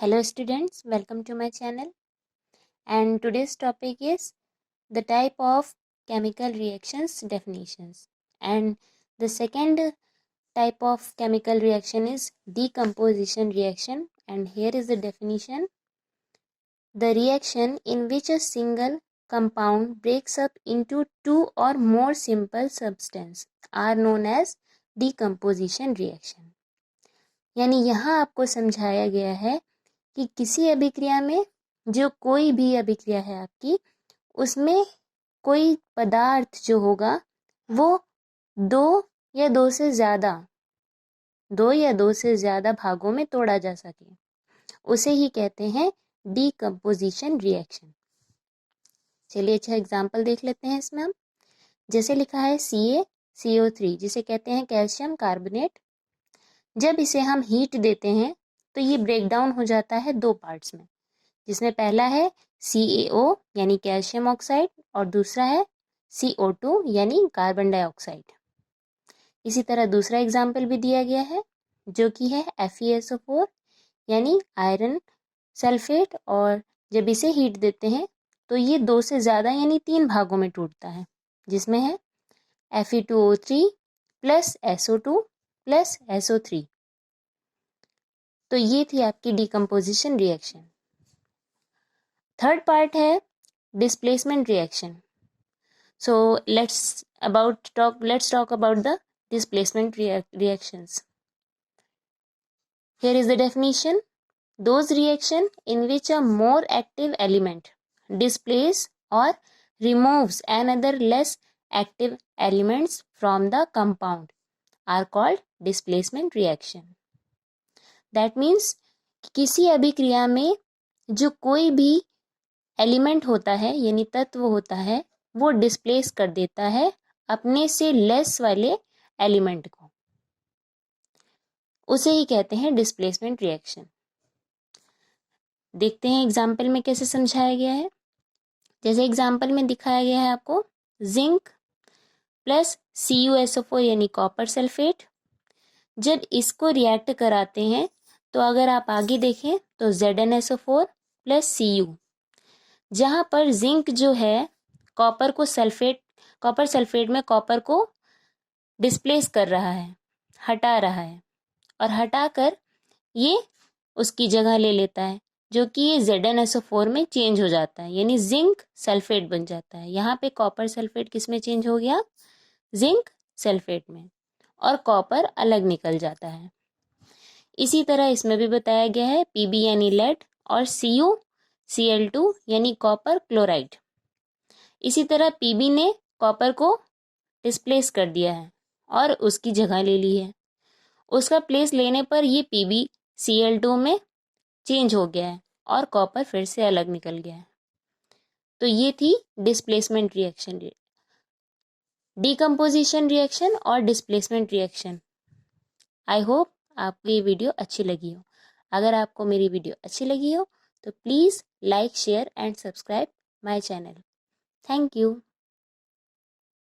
Hello students, welcome to my channel, and today's topic is the type of chemical reactions definitions, and the second type of chemical reaction is decomposition reaction. And here is the definition: the reaction in which a single compound breaks up into two or more simple substances are known as decomposition reaction। यानी यहाँ आपको समझाया गया है कि किसी अभिक्रिया में जो कोई भी अभिक्रिया है आपकी, उसमें कोई पदार्थ जो होगा वो दो या दो से ज़्यादा भागों में तोड़ा जा सके, उसे ही कहते हैं डीकम्पोजिशन रिएक्शन। चलिए अच्छा एग्जाम्पल देख लेते हैं इसमें हम। जैसे लिखा है CaCO3, जिसे कहते हैं कैल्शियम कार्बोनेट। जब इसे हम हीट देते हैं तो ये ब्रेक डाउन हो जाता है दो पार्ट्स में, जिसमें पहला है CaO यानी कैल्शियम ऑक्साइड और दूसरा है CO2 यानी कार्बन डाइऑक्साइड। इसी तरह दूसरा एग्जाम्पल भी दिया गया है जो कि है FeSO4 यानी आयरन सल्फेट, और जब इसे हीट देते हैं तो ये दो से ज़्यादा यानी तीन भागों में टूटता है, जिसमें है Fe2O3 plus SO2 plus SO3। तो ये थी आपकी डीकम्पोजिशन रिएक्शन। थर्ड पार्ट है displacement reaction. So let's talk about the displacement reactions. Here is the definition: those reaction in which a more active element displaces or removes another less active elements from the compound are called displacement reaction. That means किसी अभिक्रिया में जो कोई भी element होता है यानी तत्व होता है, वो डिस्प्लेस कर देता है अपने से लेस वाले एलिमेंट को, उसे ही कहते हैं डिस्प्लेसमेंट रिएक्शन। देखते हैं एग्जाम्पल में कैसे समझाया गया है। जैसे एग्जाम्पल में दिखाया गया है आपको जिंक प्लस CuSO4 यानी कॉपर सल्फेट। जब इसको रिएक्ट कराते हैं तो अगर आप आगे देखें तो ZnSO4 प्लस Cu, जहाँ पर जिंक जो है कॉपर सल्फेट में कॉपर को डिस्प्लेस कर रहा है, हटा रहा है, और हटाकर ये उसकी जगह ले लेता है, जो कि ये ZnSO4 में चेंज हो जाता है, यानी जिंक सल्फेट बन जाता है। यहाँ पे कॉपर सल्फेट किस में चेंज हो गया? जिंक सल्फेट में, और कॉपर अलग निकल जाता है। इसी तरह इसमें भी बताया गया है Pb यानी लेड और CuCl2 यानी कॉपर क्लोराइड। इसी तरह Pb ने कॉपर को डिस्प्लेस कर दिया है और उसकी जगह ले ली है। उसका प्लेस लेने पर ये PbCl2 में चेंज हो गया है और कॉपर फिर से अलग निकल गया है। तो ये थी डिस्प्लेसमेंट रिएक्शन, डीकम्पोजिशन रिएक्शन और डिस्प्लेसमेंट रिएक्शन। आई होप आपको ये वीडियो अच्छी लगी हो। अगर आपको मेरी वीडियो अच्छी लगी हो तो please like, share and subscribe my channel. Thank you.